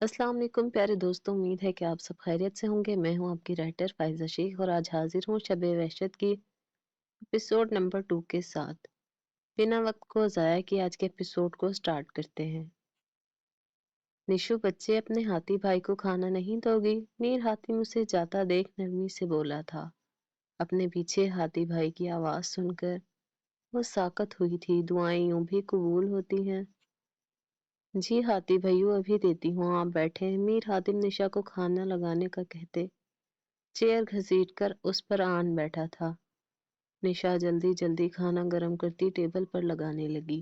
अस्सलाम वालेकुम प्यारे दोस्तों, उम्मीद है कि आप सब खैरियत से होंगे। मैं हूं आपकी राइटर फ़ाइज़ा शेख और आज हाज़िर हूं शब-ए वहशत की एपिसोड नंबर 2 के साथ। बिना वक़्त को ज़ाया किए आज के एपिसोड को स्टार्ट करते हैं। निशु बच्चे अपने हाथी भाई को खाना नहीं दोगी? मीर हातिम उसे जाता देख नरमी से बोला था। अपने पीछे हाथी भाई की आवाज़ सुनकर वो साकत हुई थी। दुआएं यूं भी कबूल होती हैं। जी हाथी भैया अभी देती हूँ, आप बैठे। मीर हातिम निशा को खाना लगाने का कहते चेयर घसीटकर उस पर आन बैठा था। निशा जल्दी जल्दी खाना गरम करती टेबल पर लगाने लगी।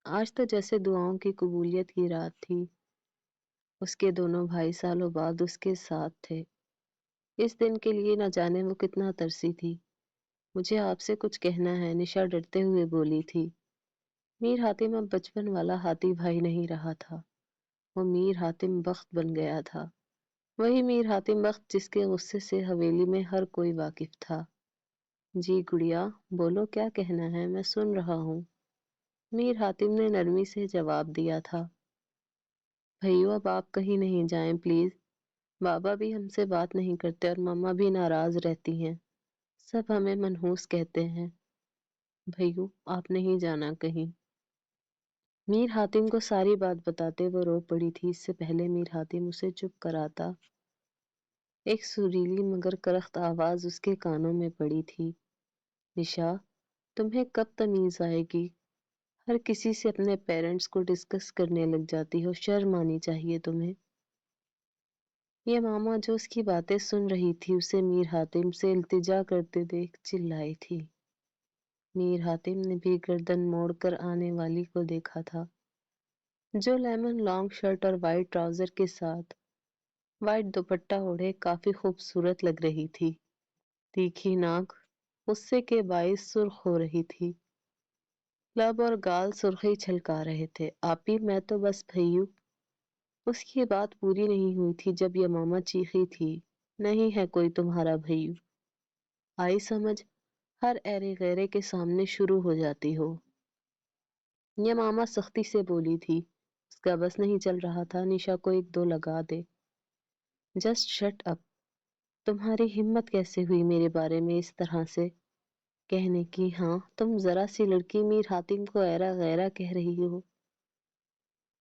आज तो जैसे दुआओं की कबूलियत की रात थी। उसके दोनों भाई सालों बाद उसके साथ थे। इस दिन के लिए न जाने वो कितना तरसी थी। मुझे आपसे कुछ कहना है, निशा डरते हुए बोली थी। मीर हातिम अब बचपन वाला हाथी भाई नहीं रहा था। वो मीर हातिम बख्त बन गया था। वही मीर हातिम बख्त जिसके गुस्से से हवेली में हर कोई वाकिफ था। जी गुड़िया, बोलो क्या कहना है, मैं सुन रहा हूँ। मीर हातिम ने नरमी से जवाब दिया था। भैया अब आप कहीं नहीं जाएं प्लीज। बाबा भी हमसे बात नहीं करते और मम्मा भी नाराज रहती हैं। सब हमें मनहूस कहते हैं। भैया आप नहीं जाना कहीं। मीर हातिम को सारी बात बताते वो रो पड़ी थी। इससे पहले मीर हातिम उसे चुप कराता एक सुरीली मगर करख्त आवाज उसके कानों में पड़ी थी। निशा, तुम्हें कब तमीज आएगी? हर किसी से अपने पेरेंट्स को डिस्कस करने लग जाती हो, शर्म आनी चाहिए तुम्हें। ये मामा जो उसकी बातें सुन रही थी उसे मीर हातिम से इल्तिजा करते देख चिल्लाई थी। मीर हातिम ने भी गर्दन मोड़कर आने वाली को देखा था, जो लेमन लॉन्ग शर्ट और वाइट ट्राउजर के साथ वाइट दुपट्टा ओढ़े काफी खूबसूरत लग रही थी। तीखी नाक गुस्से के बाइस सुर्ख हो रही थी। लब और गाल सुर्खी छलका रहे थे। आपी मैं तो बस भैयू। उसकी बात पूरी नहीं हुई थी जब यमामा चीखी थी, नहीं है कोई तुम्हारा भैयू। आई समझ, हर ऐरे गैरे के सामने शुरू हो जाती हो। यमामा सख्ती से बोली थी। उसका बस नहीं चल रहा था निशा को एक दो लगा दे। Just shut up. तुम्हारी हिम्मत कैसे हुई मेरे बारे में इस तरह से कहने की? हाँ, तुम जरा सी लड़की मीर हातिम को ऐरा गैरा कह रही हो।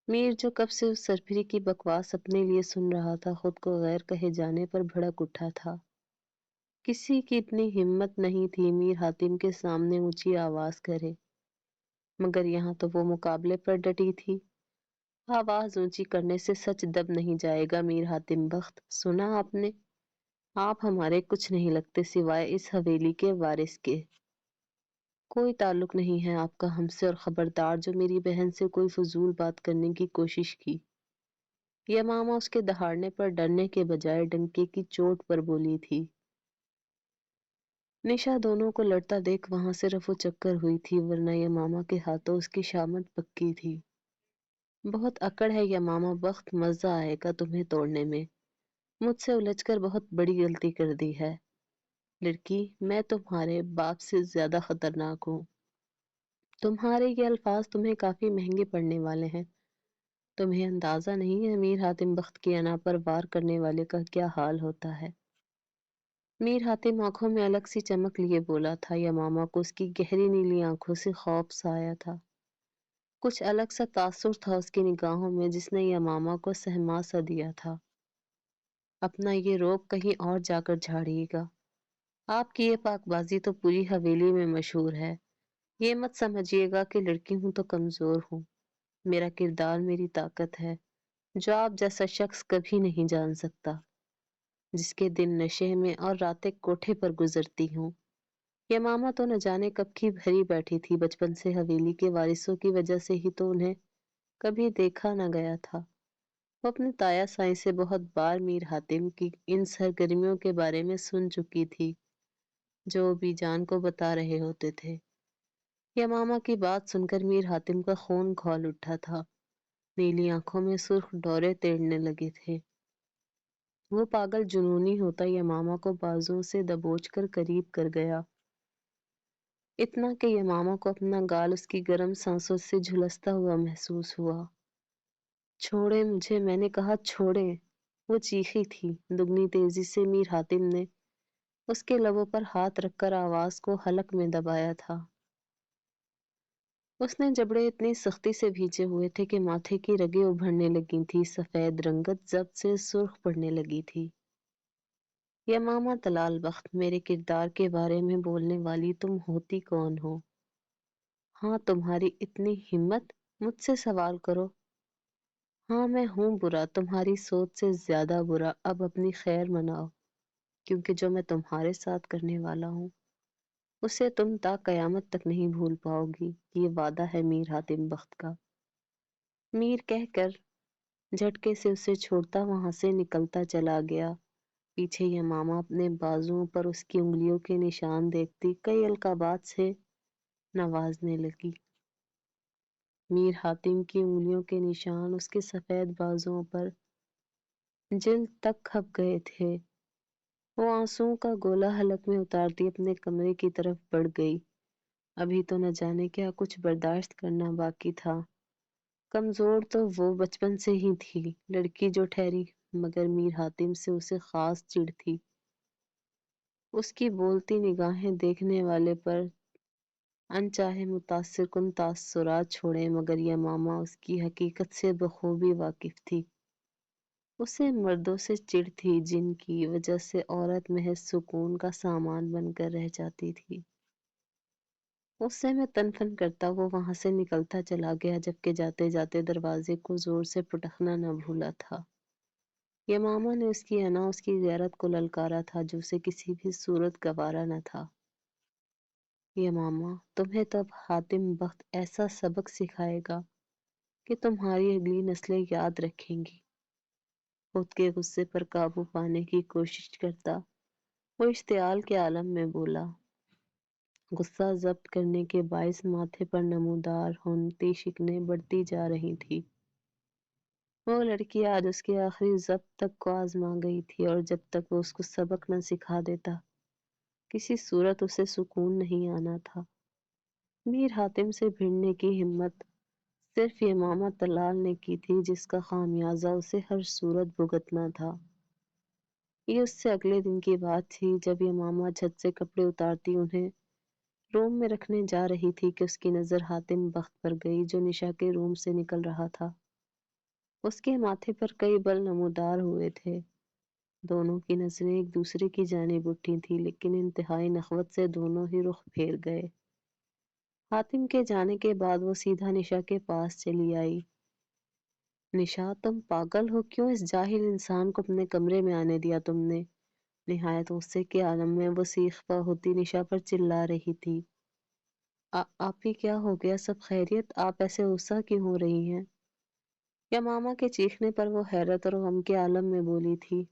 मीर जो कब से उस सरफिरी की बकवास अपने लिए सुन रहा था, खुद को गैर कहे जाने पर भड़क उठा था। किसी की इतनी हिम्मत नहीं थी मीर हातिम के सामने ऊंची आवाज करे, मगर यहाँ तो वो मुकाबले पर डटी थी। आवाज ऊंची करने से सच दब नहीं जाएगा मीर हातिम बख्त। सुना आपने? आप हमारे कुछ नहीं लगते सिवाय इस हवेली के वारिस के। कोई ताल्लुक नहीं है आपका हमसे, और खबरदार जो मेरी बहन से कोई फजूल बात करने की कोशिश की। यमामा उसके दहाड़ने पर डरने के बजाय डंके की चोट पर बोली थी। निशा दोनों को लड़ता देख वहां से रफू चक्कर हुई थी, वरना यमामा के हाथों उसकी शामत पक्की थी। बहुत अकड़ है यमामा बख्त, मजा आएगा तुम्हें तोड़ने में। मुझसे उलझकर बहुत बड़ी गलती कर दी है। लड़की, मैं तुम्हारे बाप से ज्यादा खतरनाक हूँ। तुम्हारे ये अल्फाज तुम्हें काफी महंगे पड़ने वाले हैं। तुम्हें अंदाजा नहीं है मीर हातिम बख्त की अना पर वार करने वाले का क्या हाल होता है। मीर हातिम आंखों में अलग सी चमक लिए बोला था। यमामा को उसकी गहरी नीली आंखों से खौफ सा आया था। कुछ अलग सा तासुर था उसकी निगाहों में जिसने यमामा को सहमा सा दिया था। अपना ये रोब कहीं और जाकर झाड़िएगा। आपकी ये पाकबाजी तो पूरी हवेली में मशहूर है। ये मत समझिएगा कि लड़की हूं तो कमजोर हूँ। मेरा किरदार मेरी ताकत है, जो आप जैसा शख्स कभी नहीं जान सकता, जिसके दिन नशे में और रातें कोठे पर गुजरती हूँ। यमामा तो न जाने कब की भरी बैठी थी। बचपन से हवेली के वारिसों की वजह से ही तो उन्हें कभी देखा न गया था। वो अपने ताया साईं से बहुत बार मीर हातिम की इन सरगर्मियों के बारे में सुन चुकी थी, जो बीजान को बता रहे होते थे। यमामा की बात सुनकर मीर हातिम का खून खौल उठा था। नीली आंखों में सुर्ख डोरे तैरने लगे थे। वो पागल जुनूनी होता यमामा को बाजुओं से दबोच कर करीब कर गया, इतना कि यमामा को अपना गाल उसकी गर्म सांसों से झुलसता हुआ महसूस हुआ। छोड़े मुझे, मैंने कहा छोड़े। वो चीखी थी। दुगनी तेजी से मीर हातिम ने उसके लबों पर हाथ रखकर आवाज को हलक में दबाया था। उसने जबड़े इतनी सख्ती से भींचे हुए थे कि माथे की रगें उभरने लगी थी, सफेद रंगत जब्त से सुर्ख पड़ने लगी थी। यमामा तलाल बख्त, मेरे किरदार के बारे में बोलने वाली तुम होती कौन हो? हाँ, तुम्हारी इतनी हिम्मत, मुझसे सवाल करो। हाँ, मैं हूँ बुरा, तुम्हारी सोच से ज्यादा बुरा। अब अपनी खैर मनाओ, क्योंकि जो मैं तुम्हारे साथ करने वाला हूँ उसे तुम ता कयामत तक नहीं भूल पाओगी। ये वादा है मीर हातिम बख्त का। मीर कहकर झटके से उसे छोड़ता वहां से निकलता चला गया। पीछे यमामा अपने बाजुओं पर उसकी उंगलियों के निशान देखती कई अलकाबात से नवाजने लगी। मीर हातिम की उंगलियों के निशान उसके सफेद बाजुओं पर जिल्द तक खप गए थे। वो आंसुओं का गोला हलक में उतारती अपने कमरे की तरफ बढ़ गई। अभी तो न जाने क्या कुछ बर्दाश्त करना बाकी था। कमजोर तो वो बचपन से ही थी, लड़की जो ठहरी, मगर मीर हातिम से उसे खास चिढ़ थी। उसकी बोलती निगाहें देखने वाले पर अनचाहे मुतासिर कुन तासुरात छोड़े, मगर यमामा उसकी हकीकत से बखूबी वाकिफ थी। उसे मर्दों से चिढ़ थी जिनकी वजह से औरत महज सुकून का सामान बनकर रह जाती थी। उससे मैं तनफन करता वो वहां से निकलता चला गया, जबकि जाते जाते दरवाजे को जोर से पटखना न भूला था। यमामा ने उसकी अना उसकी गैरत को ललकारा था जो उसे किसी भी सूरत गवारा न था। यमामा, तुम्हें तो अब हातिम बख्त ऐसा सबक सिखाएगा कि तुम्हारी अगली नस्लें याद रखेंगी। खुद के गुस्से पर काबू पाने की कोशिश करता वो इश्तियाल के आलम में बोला। गुस्सा जब्त करने के बायस माथे पर नमूदार होती शिकनें बढ़ती जा रही थी। वो लड़की आज उसके आखिरी जब्त तक को आजमा गई थी, और जब तक वो उसको सबक न सिखा देता किसी सूरत उसे सुकून नहीं आना था। मीर हातिम से भिड़ने की हिम्मत सिर्फ यमामा तलाल ने की थी, जिसका खामियाजा उसे हर सूरत भुगतना था। ये उससे अगले दिन की बात थी, जब यमामा छत से कपड़े उतारती उन्हें रूम में रखने जा रही थी कि उसकी नजर हातिम बख्त पर गई, जो निशा के रूम से निकल रहा था। उसके माथे पर कई बल नमूदार हुए थे। दोनों की नजरें एक दूसरे की जानिब उठी थी, लेकिन इंतहाई नखवत से दोनों ही रुख फेर गए। हातिम के जाने के बाद वो सीधा निशा के पास चली आई। निशा, तुम पागल हो? क्यों इस जाहिल इंसान को अपने कमरे में आने दिया तुमने? निहायत गुस्से के आलम में वो सीखता होती निशा पर चिल्ला रही थी। आप ही, क्या हो गया? सब खैरियत? आप ऐसे गुस्सा क्यों हो रही हैं? या मामा के चीखने पर वो हैरत और गम के आलम में बोली थी।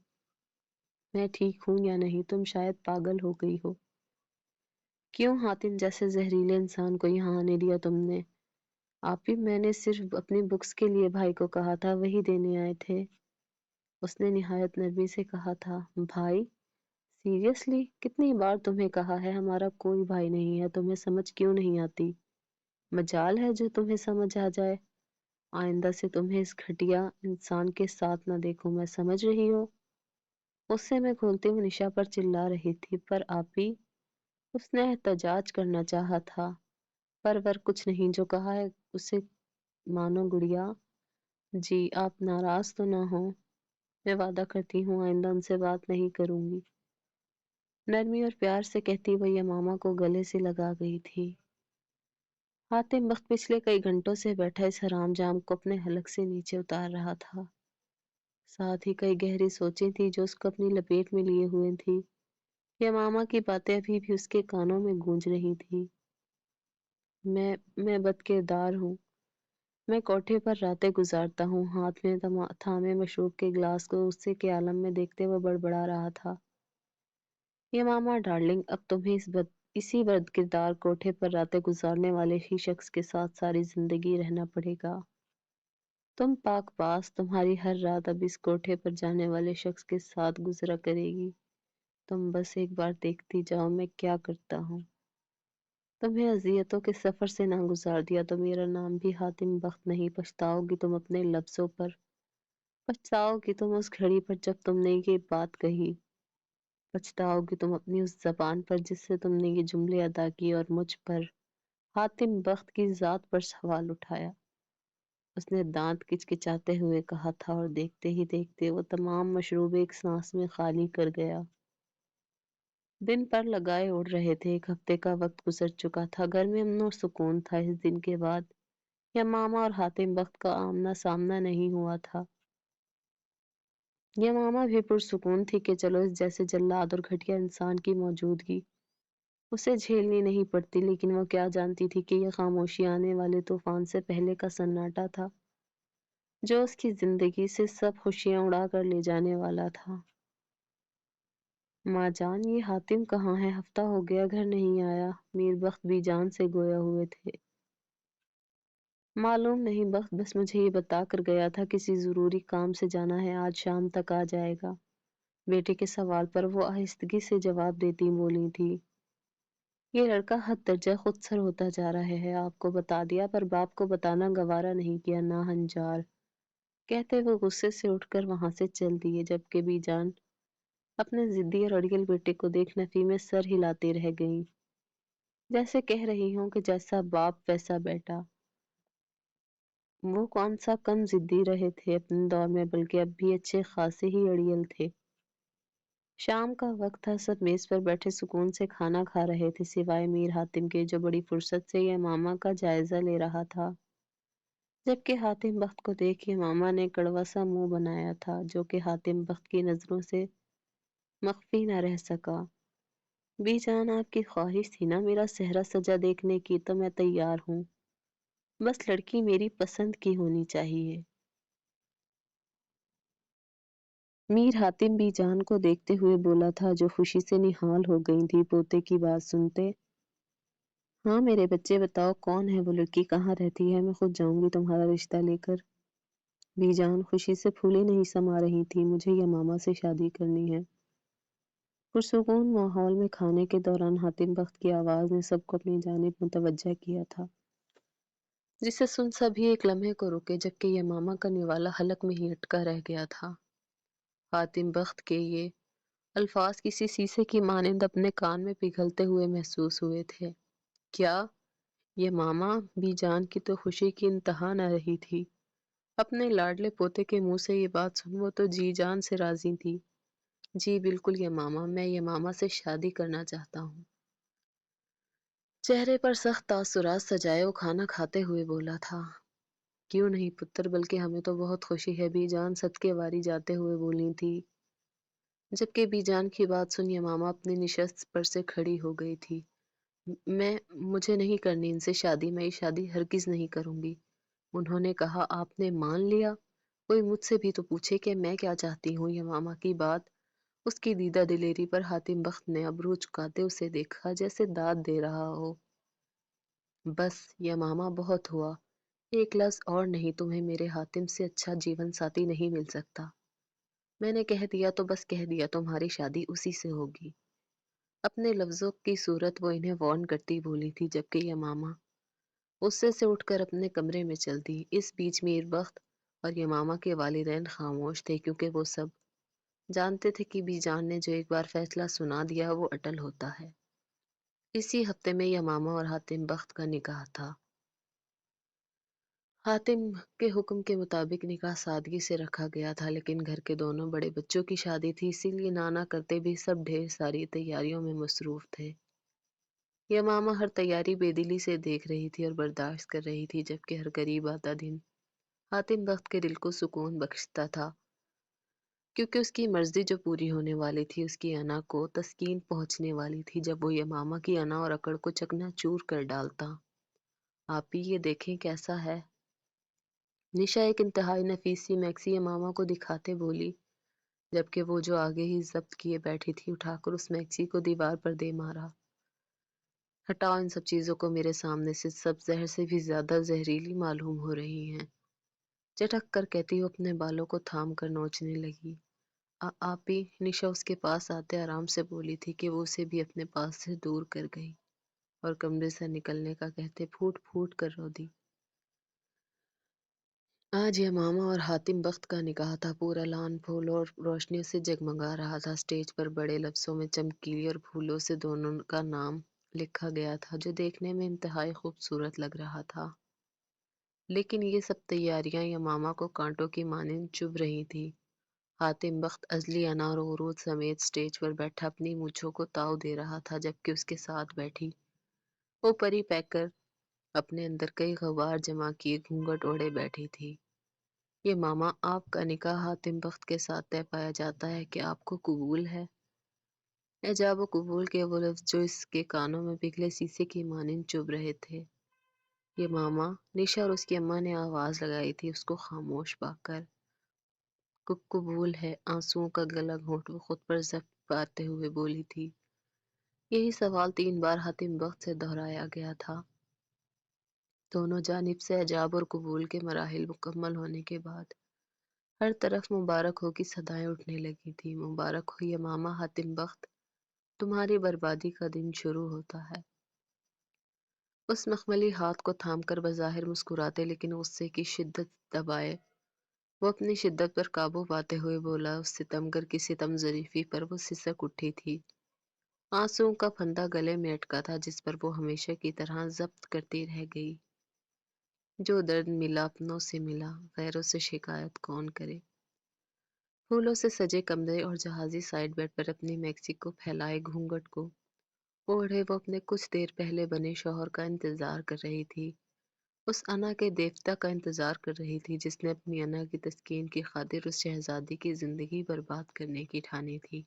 मैं ठीक हूं या नहीं, तुम शायद पागल हो गई हो। क्यों हातिम जैसे जहरीले इंसान को यहाँ आने दिया तुमने? आप ही, मैंने सिर्फ अपनी बुक्स के लिए भाई को कहा था, वही देने आए थे। उसने निहायत नरमी से कहा था। भाई? सीरियसली? कितनी बार तुम्हें कहा है हमारा कोई भाई नहीं है, तुम्हें समझ क्यों नहीं आती? मजाल है जो तुम्हें समझ आ जाए। आइंदा से तुम्हें इस घटिया इंसान के साथ ना देखूं, मैं समझ रही हो? उससे मैं खोलते हुए निशा पर चिल्ला रही थी। पर आपी, उसने एहतजाज करना चाहा था, पर वर कुछ नहीं, जो कहा है उसे मानो गुड़िया। जी, आप नाराज तो ना हो? मैं वादा करती हूँ आइंदा उनसे बात नहीं करूंगी। नरमी और प्यार से कहती वो यमामा को गले से लगा गई थी। हातिम वक्त पिछले कई घंटों से बैठा इस हरामजाम को अपने हलक से नीचे उतार रहा था। साथ ही कई गहरी सोचें थी जो उसको अपनी लपेट में लिए हुए थी। यमामा की बातें अभी भी उसके कानों में गूंज रही थी। मैं बदकिरदार हूँ। मैं कोठे पर रातें गुजारता हूँ। हाथ में थामे मशरूब के गिलास को गुस्से के आलम में देखते हुए बड़बड़ा रहा था। यमामा डार्लिंग, अब तुम्हें इसी बदकिरदार कोठे पर रातें गुजारने वाले ही शख्स के साथ सारी जिंदगी रहना पड़ेगा। तुम पाकबाज, तुम्हारी हर रात अब इस कोठे पर जाने वाले शख्स के साथ गुजरा करेगी। तुम बस एक बार देखती जाओ मैं क्या करता हूँ। तुम्हें अज़ियतों के सफ़र से ना गुज़ार दिया तो मेरा नाम भी हातिम बख्त नहीं। पछताओगी तुम अपने लफ्ज़ों पर, पछताओगी तुम उस घड़ी पर जब तुमने ये बात कही, पछताओगी तुम अपनी उस ज़बान पर जिससे तुमने ये जुमले अदा किए और मुझ पर, हातिम बख्त की ज़ात पर सवाल उठाया। उसने दाँत किचकिचाते हुए कहा था और देखते ही देखते वो तमाम मशरूब एक सांस में खाली कर गया। दिन पर लगाए उड़ रहे थे, एक हफ्ते का वक्त गुजर चुका था, घर में अमन और सुकून था। इस दिन के बाद यमामा और हातिम बख्त का आमना सामना नहीं हुआ था। यमामा भी पुरसुकून थी कि चलो इस जैसे जल्लाद और घटिया इंसान की मौजूदगी उसे झेलनी नहीं पड़ती, लेकिन वो क्या जानती थी कि यह खामोशी आने वाले तूफान से पहले का सन्नाटा था जो उसकी जिंदगी से सब खुशियां उड़ा कर ले जाने वाला था। माँ जान, ये हातिम कहाँ है? हफ्ता हो गया घर नहीं आया। मीर बख्त भी जान से गोया हुए थे। मालूम नहीं बख्त बस मुझे ये बता कर गया था किसी जरूरी काम से जाना है, आज शाम तक आ जाएगा। बेटे के सवाल पर वो आहिस्तगी से जवाब देती बोली थी, ये लड़का हद दर्जा खुदसर होता जा रहा है। आपको बता दिया पर बाप को बताना गवारा नहीं किया, ना हंजार। कहते वो गुस्से से उठकर वहां से चल दिए, जबकि बीजान अपने जिद्दी और अड़ियल बेटे को देख नफी में सर हिलाती रह गई, जैसे कह रही हूँ कि जैसा बाप वैसा बेटा। वो कौन सा कम जिद्दी रहे थे अपने दौर में, बल्कि अब भी अच्छे खासे ही अड़ियल थे। शाम का वक्त था, सब मेज पर बैठे सुकून से खाना खा रहे थे, सिवाय मीर हातिम के जो बड़ी फुर्सत से यह मामा का जायजा ले रहा था। जबकि हातिम बख्त को देख के मामा ने कड़वा सा मुंह बनाया था, जो कि हातिम बख्त की नजरों से मख्फी न रह सका। बीजान, आपकी ख्वाहिश थी ना मेरा सेहरा सजा देखने की, तो मैं तैयार हूँ। बस लड़की मेरी पसंद की होनी चाहिए। मीर हातिम बीजान को देखते हुए बोला था, जो खुशी से निहाल हो गई थी पोते की बात सुनते। हाँ मेरे बच्चे, बताओ कौन है वो लड़की, कहाँ रहती है? मैं खुद जाऊंगी तुम्हारा रिश्ता लेकर। बीजान खुशी से फूले नहीं समा रही थी। मुझे या मामा से शादी करनी है। पुरसुकून माहौल में खाने के दौरान हातिम बख्त की आवाज ने सबको अपनी जानिब मुतवज्जा किया था, जिसे सुन सभी एक लम्हे को रुके, जबकि ये मामा का निवाला हलक में ही अटका रह गया था। हातिम बख्त के ये अल्फाज किसी शीशे की मानिंद अपने कान में पिघलते हुए महसूस हुए थे। क्या? ये मामा? बीजान की तो खुशी की इंतहा न रही थी। अपने लाडले पोते के मुंह से ये बात सुन वो तो जी जान से राजी थी। जी बिल्कुल ये मामा, मैं ये मामा से शादी करना चाहता हूँ। चेहरे पर सख्त तासुरात सजाए वो खाना खाते हुए बोला था। क्यों नहीं पुत्र, बल्कि हमें तो बहुत खुशी है, बीजान सदके वारी जाते हुए बोली थी। जबकि बीजान की बात सुन ये मामा अपनी निशस्त पर से खड़ी हो गई थी। मैं मुझे नहीं करनी इनसे शादी, मैं ये शादी हरगिज नहीं करूंगी। उन्होंने कहा, आपने मान लिया? कोई मुझसे भी तो पूछे कि मैं क्या चाहती हूँ। ये मामा की बात उसकी दीदा दिलेरी पर हातिम बख्त ने अबरू झुकाते उसे देखा, जैसे दाद दे रहा हो। बस यह मामा बहुत हुआ। एक लफ्ज और नहीं, तुम्हें मेरे हातिम से अच्छा जीवन साथी नहीं मिल सकता। मैंने कह दिया तो बस कह दिया, तुम्हारी शादी उसी से होगी। अपने लफ्जों की सूरत वो इन्हें वार्न करती बोली थी, जबकि यह मामा गुस्से से उठकर अपने कमरे में चल दी। इस बीच मीर बख्त और यमामा के वालिदैन खामोश थे, क्योंकि वो सब जानते थे कि बीजान ने जो एक बार फैसला सुना दिया वो अटल होता है। इसी हफ्ते में यमामा और हातिम बख्त का निकाह था। हातिम के हुक्म के मुताबिक निकाह सादगी से रखा गया था, लेकिन घर के दोनों बड़े बच्चों की शादी थी, इसीलिए नाना करते भी सब ढेर सारी तैयारियों में मसरूफ थे। यमामा हर तैयारी बेदिली से देख रही थी और बर्दाश्त कर रही थी, जबकि हर करीब आता दिन हातिम बख्त के दिल को सुकून बख्शता था, क्योंकि उसकी मर्जी जो पूरी होने वाली थी, उसकी अना को तस्कीन पहुंचने वाली थी, जब वो यमामा की अना और अकड़ को चकनाचूर कर डालता। आप ही ये देखें कैसा है। निशा एक इंतहाई नफीस सी मैक्सी यमामा को दिखाते बोली, जबकि वो जो आगे ही जब्त किए बैठी थी उठाकर उस मैक्सी को दीवार पर दे मारा। हटाओ इन सब चीजों को मेरे सामने से, सब जहर से भी ज्यादा जहरीली मालूम हो रही हैं। झटक कर कहती वो अपने बालों को थाम कर नोचने लगी। आप ही, निशा उसके पास आते आराम से बोली थी कि वो उसे भी अपने पास से दूर कर गई। اور کمرے سے نکلنے کا کہتے پھوٹ پھوٹ کر رو دی۔ آج یمامہ اور حاتم بخت کا نکاح تھا۔ پورا لان پھول اور روشنیوں سے جگمگا رہا تھا۔ اسٹیج پر بڑے لفظوں میں چمکیلی اور پھولوں سے دونوں کا نام لکھا گیا تھا، جو دیکھنے میں انتہائی خوبصورت لگ رہا تھا۔ لیکن یہ سب تیاریاں یمامہ کو کانٹوں کی مانند چبھ رہی تھی۔ حاتم بخت ازلی انا اور عروج سمیت اسٹیج پر بیٹھا اپنی مونچھوں کو تاؤ دے رہا تھا، جبکہ اس کے ساتھ بیٹھی وہ پری پیکر اپنے اندر کئی غبار جمع کیے گھونگھٹ اوڑھے بیٹھی تھی۔ یہ ماما، آپ کا نکاح حاتم بخت کے ساتھ طے پایا جاتا ہے کہ آپ کو قبول ہے؟ ایجاب و قبول کے وہ لفظ جو اس کے کانوں میں پگھلے شیشے کی مانند چبھ رہے تھے۔ یہ ماما، نشا اور اس کی اماں نے آواز لگائی تھی اس کو خاموش پا کر۔ قبول ہے، آنسوؤں کا گلا گھونٹ وہ خود پر ضبط پاتے ہوئے بولی تھی۔ یہی سوال 3 بار حاتم بخت سے دہرایا گیا تھا۔ دونوں جانب سے ایجاب اور قبول کے مراحل مکمل ہونے کے بعد ہر طرف مبارک ہو کی صدائیں اٹھنے لگی تھی۔ مبارک ہو یمامہ حاتم بخت، تمہاری بربادی کا دن شروع ہوتا ہے۔ اس مخملی ہاتھ کو تھام کر بظاہر مسکراتے لیکن غصے کی شدت دبائے وہ اپنی شدت پر قابو پاتے ہوئے بولا۔ اس ستمگر کی ستم ظریفی پر وہ سسک اٹھی تھی۔ آنسوؤں کا پھندہ گلے میں اٹکا تھا جس پر وہ ہمیشہ کی طرح ضبط کرتی رہ گئی۔ جو درد ملا اپنوں سے ملا، غیروں سے شکایت کون کرے۔ پھولوں سے سجے کمرے اور جہازی سائڈ بیڈ پر اپنی میکسی کو پھیلائے گھونگھٹ کو اوڑھے وہ اپنے کچھ دیر پہلے بنے شوہر کا انتظار کر رہی تھی۔ اس انا کے دیوتا کا انتظار کر رہی تھی جس نے اپنی انا کی تسکین کی خاطر اس شہزادی کی زندگی برباد کرنے کی ٹھانی تھی۔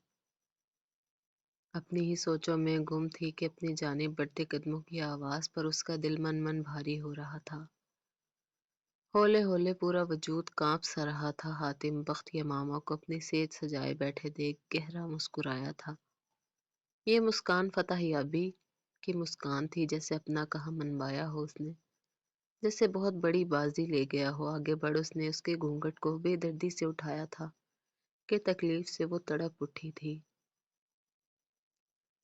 اپنی ہی سوچوں میں گم تھی کہ اپنی جانب بڑھتے قدموں کی آواز پر اس کا دل من من بھاری ہو رہا تھا۔ ہولے ہولے پورا وجود کانپ سا رہا تھا۔ حاتم بخت یمامہ کو اپنی سیج سجائے بیٹھے دیکھ گہرا مسکرایا تھا۔ یہ مسکان فتح یابی کی مسکان تھی، جیسے اپنا کہا منوایا ہو اس نے، جیسے بہت بڑی بازی لے گیا ہو۔ آگے بڑھ اس نے اس کے گھونگھٹ کو بے دردی سے اٹھایا تھا کہ تکلیف سے وہ تڑپ اٹھی تھی۔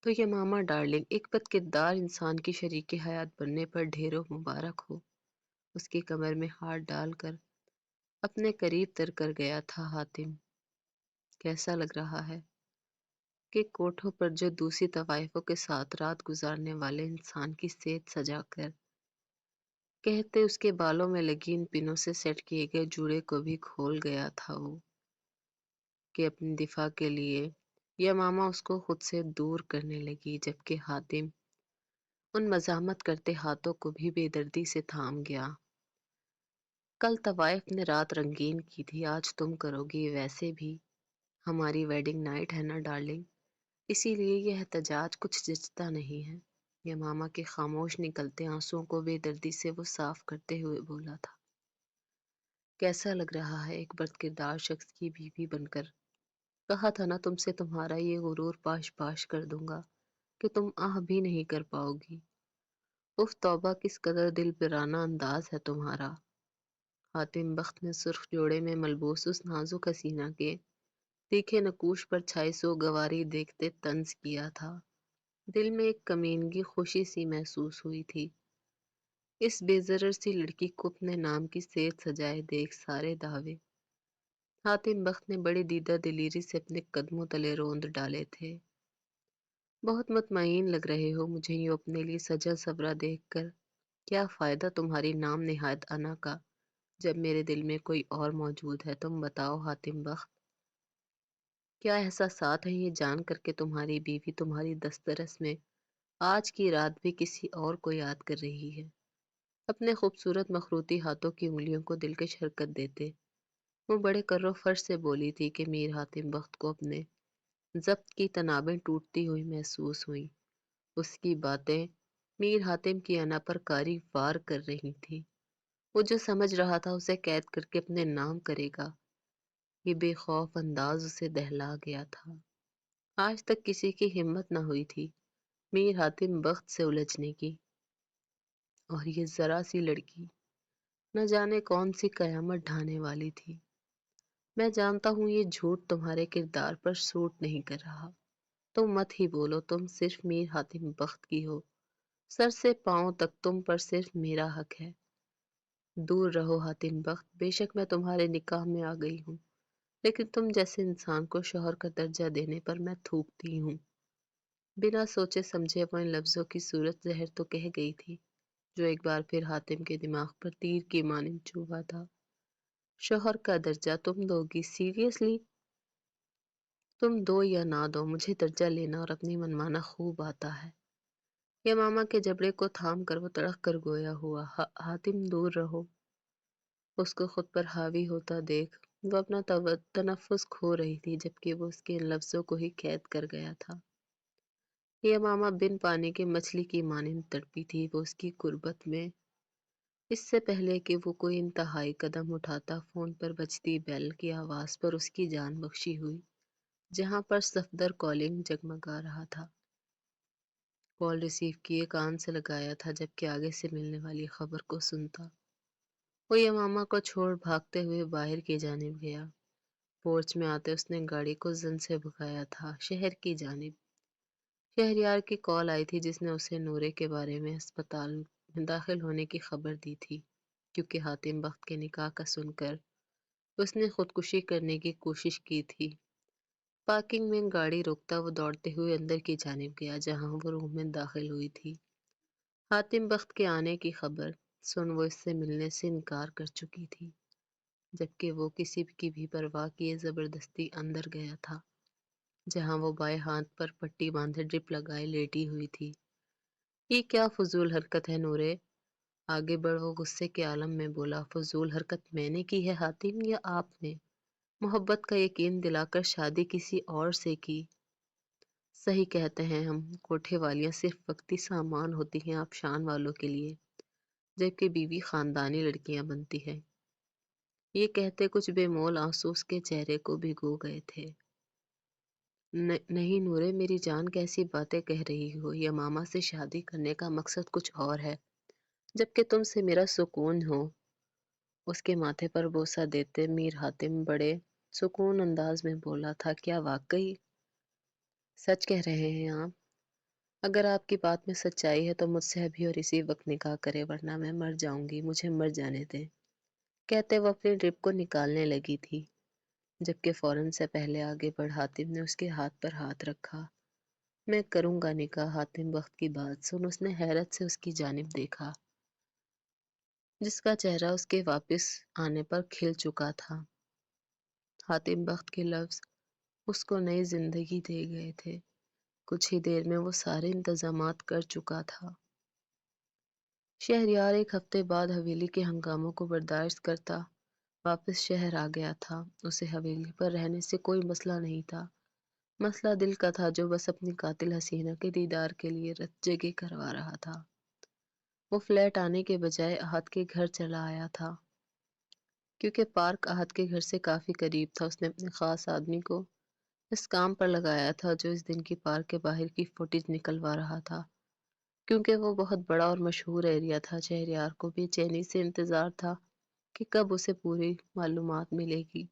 تو یمامہ ڈارلنگ، ایک بد کردار انسان کی شریک حیات بننے پر ڈھیروں مبارک ہو۔ اس کی کمر میں ہاتھ ڈال کر اپنے قریب تر کر گیا تھا حاتم۔ کیسا لگ رہا ہے کہ کوٹھوں پر جو دوسری طوائفوں کے ساتھ رات گزارنے والے انسان کی سیج سجا کر کہتے اس کے بالوں میں لگی ان پنوں سے سیٹ کیے گئے جوڑے کو بھی کھول گیا تھا وہ، کہ اپنی دفاع کے لیے یمامہ اس کو خود سے دور کرنے لگی، جبکہ حاتم ان مزاحمت کرتے ہاتھوں کو بھی بے دردی سے تھام گیا۔ کل طوائف نے رات رنگین کی تھی، آج تم کرو گی ویسے بھی۔ ہماری ویڈنگ نائٹ ہے نا ڈارلنگ، اسی لیے یہ احتجاج کچھ جچتا نہیں ہے۔ یمامہ کے خاموش نکلتے آنسوؤں کو بے دردی سے وہ صاف کرتے ہوئے بولا تھا۔ کیسا لگ رہا ہے ایک بد کردار شخص کی بیوی بن کر؟ کہا تھا نا تم سے تمہارا یہ غرور پاش پاش کر دوں گا کہ تم آہ بھی نہیں کر پاؤ گی۔ اف توبہ، کس قدر دل برانہ انداز ہے تمہارا۔ حاتم بخت نے سرخ جوڑے میں ملبوس اس نازک حسینہ کے تیکھے نقوش پر چھائی سوگواری دیکھتے طنز کیا تھا۔ دل میں ایک کمینگی خوشی سی محسوس ہوئی تھی۔ اس بے ضرر سی لڑکی کو اپنے نام کی سیج سجائے دیکھ سارے دعوے حاتم بخت نے بڑی دیدہ دلیری سے اپنے قدموں تلے روند ڈالے تھے۔ بہت مطمئن لگ رہے ہو مجھے یوں اپنے لیے سجا سورا دیکھ کر۔ کیا فائدہ تمہاری نام نہاد انا کا جب میرے دل میں کوئی اور موجود ہے؟ تم بتاؤ حاتم بخت، کیا احساسات ہیں یہ جان کر کے تمہاری بیوی تمہاری دسترس میں آج کی رات بھی کسی اور کو یاد کر رہی ہے؟ اپنے خوبصورت مخروطی ہاتھوں کی انگلیوں کو دلکش حرکت دیتے وہ بڑے کر و فر سے بولی تھی کہ میر حاتم بخت کو اپنے ضبط کی تنابیں ٹوٹتی ہوئی محسوس ہوئیں۔ اس کی باتیں میر حاتم کی انا پر کاری وار کر رہی تھی۔ وہ جو سمجھ رہا تھا اسے قید کر کے اپنے نام کرے گا، یہ بے خوف انداز اسے دہلا گیا تھا۔ آج تک کسی کی ہمت نہ ہوئی تھی میر حاتم بخت سے الجھنے کی، اور یہ ذرا سی لڑکی نہ جانے کون سی قیامت ڈھانے والی تھی۔ میں جانتا ہوں یہ جھوٹ تمہارے کردار پر سوٹ نہیں کر رہا، تم مت ہی بولو، تم صرف میر حاتم بخت کی ہو सर से पाँव तक तुम पर सिर्फ मेरा हक है। दूर रहो हातिम बख्त, बेशक मैं तुम्हारे निकाह में आ गई हूँ, लेकिन तुम जैसे इंसान को शौहर का दर्जा देने पर मैं थूकती हूँ। बिना सोचे समझे अपने लफ्जों की सूरत जहर तो कह गई थी, जो एक बार फिर हातिम के दिमाग पर तीर की मानिंद चुभा था। शौहर का दर्जा तुम दोगी? सीरियसली? तुम दो या ना दो, मुझे दर्जा लेना और अपनी मनमाना खूब आता है। यमामा के जबड़े को थाम कर वो तड़क कर गोया हुआ, हातिम दूर रहो। उसको खुद पर हावी होता देख वो अपना तनफ्फुस खो रही थी, जबकि वो उसके इन लफ्जों को ही कैद कर गया था। यमामा बिन पानी के मछली की मानिंद तड़पी थी वो उसकी कुर्बत में। इससे पहले कि वो कोई इंतहाई कदम उठाता, फोन पर बजती बेल की आवाज पर उसकी जान बख्शी हुई, जहां पर सफदर कॉलिंग जगमगा रहा था। कॉल रिसीव किए कान से लगाया था, जबकि आगे से मिलने वाली खबर को सुनता। वो यमामा को छोड़ भागते हुए बाहर की जानिब गया। पोर्च में आते उसने गाड़ी को जन से भगाया था, शहर की जानिब। शहरयार की कॉल आई थी, जिसने उसे नूरे के बारे में अस्पताल में दाखिल होने की खबर दी थी, क्योंकि हातिम बख्त के निकाह का सुनकर उसने खुदकुशी करने की कोशिश की थी। पार्किंग में गाड़ी रोकता वो दौड़ते हुए अंदर की जानिब गया, जहां वो रूम में दाखिल हुई थी। हातिम बख्त के आने की खबर सुन वो इससे मिलने से इनकार कर चुकी थी, जबकि वो किसी की भी परवाह किए जबरदस्ती अंदर गया था, जहां वो बाएं हाथ पर पट्टी बांधे ड्रिप लगाए लेटी हुई थी। ये क्या फजूल हरकत है नूरे? आगे बढ़ वो गुस्से के आलम में बोला। फजूल हरकत मैंने की है हातिम या आपने? मोहब्बत का यकीन दिलाकर शादी किसी और से की। सही कहते हैं हम, कोठे वालियां सिर्फ वक्ती सामान होती हैं आबशान वालों के लिए, जबकि बीवी खानदानी लड़कियां बनती है। ये कहते कुछ बेमोल आंसू उसके चेहरे को भिगो गए थे। नहीं नूरे, मेरी जान, कैसी बातें कह रही हो? यमामा से शादी करने का मकसद कुछ और है, जबकि तुमसे मेरा सुकून हो। उसके माथे पर बोसा देते मीर हातिम बड़े सुकून अंदाज में बोला था, क्या वाकई सच कह रहे हैं आप? अगर आपकी बात में सच्चाई है तो मुझसे अभी और इसी वक्त निकाह करे, वरना मैं मर जाऊंगी, मुझे मर जाने दें। कहते वो अपनी ड्रिप को निकालने लगी थी, जबकि फौरन से पहले आगे बढ़ हातिम ने उसके हाथ पर हाथ रखा। मैं करूंगा निकाह। हातिम वक्त की बात सुन उसने हैरत से उसकी जानिब देखा, जिसका चेहरा उसके वापस आने पर खिल चुका था। हातिम बख्त के लफ्ज उसको नई जिंदगी दे गए थे। कुछ ही देर में वो सारे इंतजामात कर चुका था। शहरयार एक हफ्ते बाद हवेली के हंगामों को बर्दाश्त करता वापस शहर आ गया था। उसे हवेली पर रहने से कोई मसला नहीं था। मसला दिल का था, जो बस अपनी कातिल हसीना के दीदार के लिए रत जगह करवा रहा था। वो फ्लैट आने के बजाय आहत के घर चला आया था, क्योंकि पार्क आहत के घर से काफी करीब था। उसने अपने खास आदमी को इस काम पर लगाया था, जो इस दिन की पार्क के बाहर की फुटेज निकलवा रहा था। क्योंकि वो बहुत बड़ा और मशहूर एरिया था, शहरयार को बेचैनी से इंतजार था कि कब उसे पूरी मालूमात मिलेगी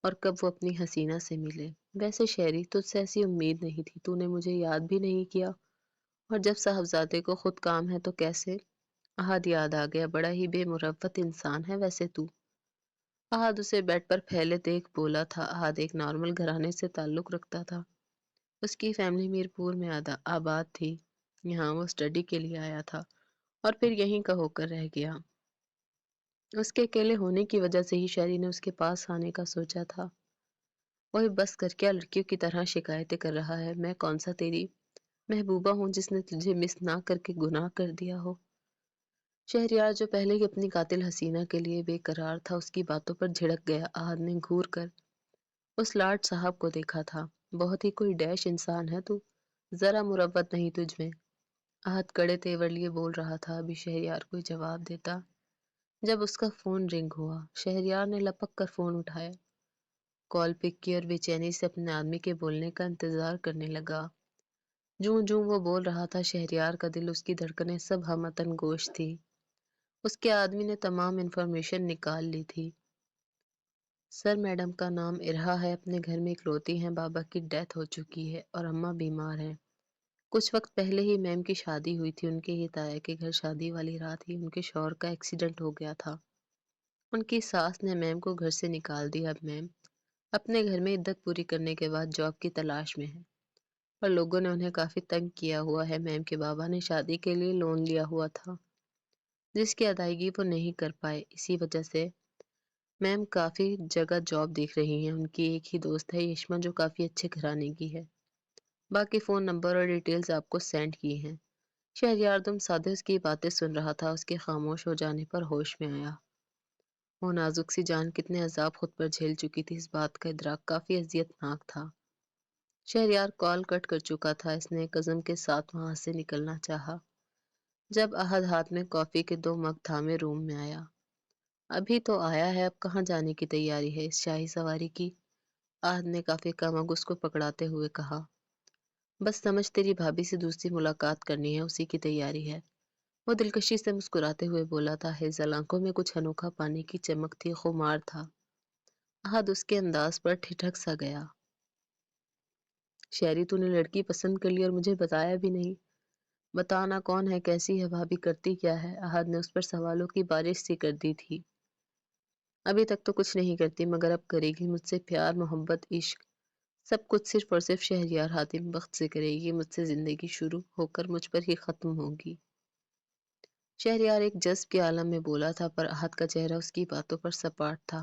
और कब वो अपनी हसीना से मिले। वैसे शहरी, तुझसे ऐसी उम्मीद नहीं थी, तूने मुझे याद भी नहीं किया, और जब साहबजादे को खुद काम है तो कैसे? अहद याद आ गया, बड़ा ही बेमुरव्वत इंसान है वैसे तू। अहद उसे बेड पर फैले देख बोला था। अहद एक नॉर्मल घराने से ताल्लुक रखता था। उसकी फैमिली मीरपुर में आबाद थी। यहाँ वो स्टडी के लिए आया था और फिर यहीं का होकर रह गया। उसके अकेले होने की वजह से ही शहरी ने उसके पास आने का सोचा था। वही बस कर, क्या लड़कियों की तरह शिकायतें कर रहा है? मैं कौन सा तेरी महबूबा हूँ जिसने तुझे मिस ना करके गुनाह कर दिया हो? शहरयार, जो पहले ही अपनी कातिल हसीना के लिए बेकरार था, उसकी बातों पर झिड़क गया। आहद ने घूर कर उस लाट साहब को देखा था। बहुत ही कोई डैश इंसान है तू, जरा मुरव्वत नहीं तुझ में। आहद कड़े तेवर लिए बोल रहा था, अभी शहरयार कोई जवाब देता जब उसका फोन रिंग हुआ। शहरयार ने लपक कर फोन उठाया, कॉल पिक की और बेचैनी से अपने आदमी के बोलने का इंतजार करने लगा। जूं जूं वो बोल रहा था, शहरयार का दिल, उसकी धड़कनें सब हमतन गोश थी। उसके आदमी ने तमाम इन्फॉर्मेशन निकाल ली थी। सर, मैडम का नाम इरहा है, अपने घर में इकलौती हैं, बाबा की डेथ हो चुकी है और अम्मा बीमार हैं। कुछ वक्त पहले ही मैम की शादी हुई थी। उनके ही ताया के घर शादी वाली रात ही उनके शौहर का एक्सीडेंट हो गया था। उनकी सास ने मैम को घर से निकाल दिया। अब मैम अपने घर में इद्दत पूरी करने के बाद जॉब की तलाश में है, पर लोगों ने उन्हें काफी तंग किया हुआ है। मैम के बाबा ने शादी के लिए लोन लिया हुआ था, जिसकी अदायगी वो नहीं कर पाए। इसी वजह से मैम काफी जगह जॉब देख रही हैं। उनकी एक ही दोस्त है यशमा, जो काफी अच्छे घराने की है। बाकी फोन नंबर और डिटेल्स आपको सेंड की हैं। शहरयार दुम साधे उसकी बातें सुन रहा था। उसके खामोश हो जाने पर होश में आया। वो नाजुक सी जान कितने अजाब खुद पर झेल चुकी थी, इस बात का इदराक काफी अजियतनाक था। शहरयार कॉल कट कर चुका था। इसने कज़म के साथ वहां से निकलना चाहा, जब अहद हाथ में कॉफी के 2 मग थामे रूम में आया। अभी तो आया है, अब कहाँ जाने की तैयारी है इस शाही सवारी की? आहद ने काफी कमग उसको पकड़ाते हुए कहा। बस समझ, तेरी भाभी से दूसरी मुलाकात करनी है, उसी की तैयारी है। वो दिलकशी से मुस्कुराते हुए बोला था। हेजल आंखों में कुछ अनोखा पानी की चमक थी, खुमार था। अहद उसके अंदाज पर ठिठक सा गया। शहरी, तूने लड़की पसंद कर ली और मुझे बताया भी नहीं। बताना कौन है, कैसी है भाभी, करती क्या है? अहद ने उस पर सवालों की बारिश सी कर दी थी। अभी तक तो कुछ नहीं करती, मगर अब करेगी मुझसे प्यार, मोहब्बत, इश्क, सब कुछ सिर्फ और सिर्फ शहरयार हातिम बख्त से करेगी। मुझसे जिंदगी शुरू होकर मुझ पर ही खत्म होगी। शहरयार एक जज्ब के आलम में बोला था, पर अहद का चेहरा उसकी बातों पर सपाट था।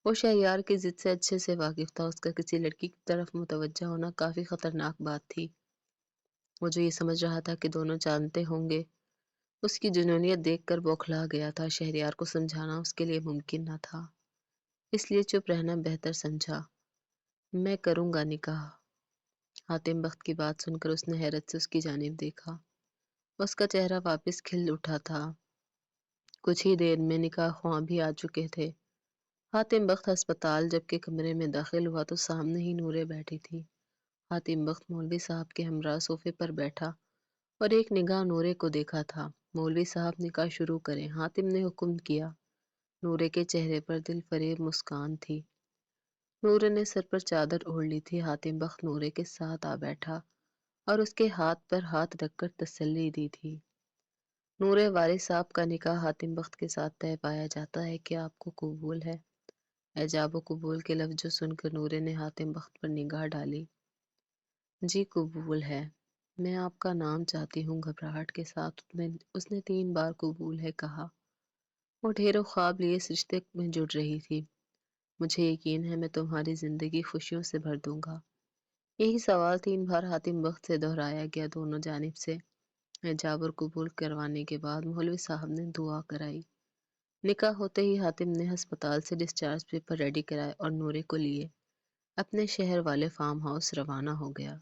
वो शहरयार की जिद से अच्छे से वाकिफ था। उसका किसी लड़की की तरफ मुतवज्जा होना काफी खतरनाक बात थी। वो जो ये समझ रहा था कि दोनों जानते होंगे, उसकी जुनूनियत देखकर बौखला गया था। शहरयार को समझाना उसके लिए मुमकिन न था, इसलिए चुप रहना बेहतर समझा। मैं करूंगा निकाह। हातिम बख्त की बात सुनकर उसने हैरत से उसकी जानिब देखा। उसका चेहरा वापस खिल उठा था। कुछ ही देर में निकाह ख्वां भी आ चुके थे। हातिम बख्त अस्पताल जब के कमरे में दाखिल हुआ तो सामने ही नूरे बैठी थी। हातिम बख्त मौलवी साहब के हमरा सोफे पर बैठा और एक निगाह नूरे को देखा था। मौलवी साहब निकाह शुरू करें, हातिम ने हुक्म किया। नूरे के चेहरे पर दिल फरेब मुस्कान थी। नूरे ने सर पर चादर ओढ़ ली थी। हातिम बख्त नूरे के साथ आ बैठा और उसके हाथ पर हाथ रखकर तसल्ली दी थी। नूरे वारिस साहब का निकाह हातिम बख्त के साथ तय पाया जाता है, क्या आपको कबूल है? एजाब कबूल के लफ्ज़ सुनकर नूरे ने हातिम बख्त पर निगाह डाली। जी कबूल है। मैं आपका नाम चाहती हूँ, घबराहट के साथ उसने 3 बार कबूल है कहा। वो ढेरों ख्वाब लिए इस रिश्ते में जुड़ रही थी। मुझे यकीन है मैं तुम्हारी जिंदगी खुशियों से भर दूंगा। यही सवाल 3 बार हातिम बख्त से दोहराया गया। दोनों जानिब से एजाब और कबूल करवाने के बाद मौलवी साहब ने दुआ कराई। निकाह होते ही हातिम ने अस्पताल से डिस्चार्ज पेपर रेडी कराए और नूरे को लिए अपने शहर वाले फार्म हाउस रवाना हो गया।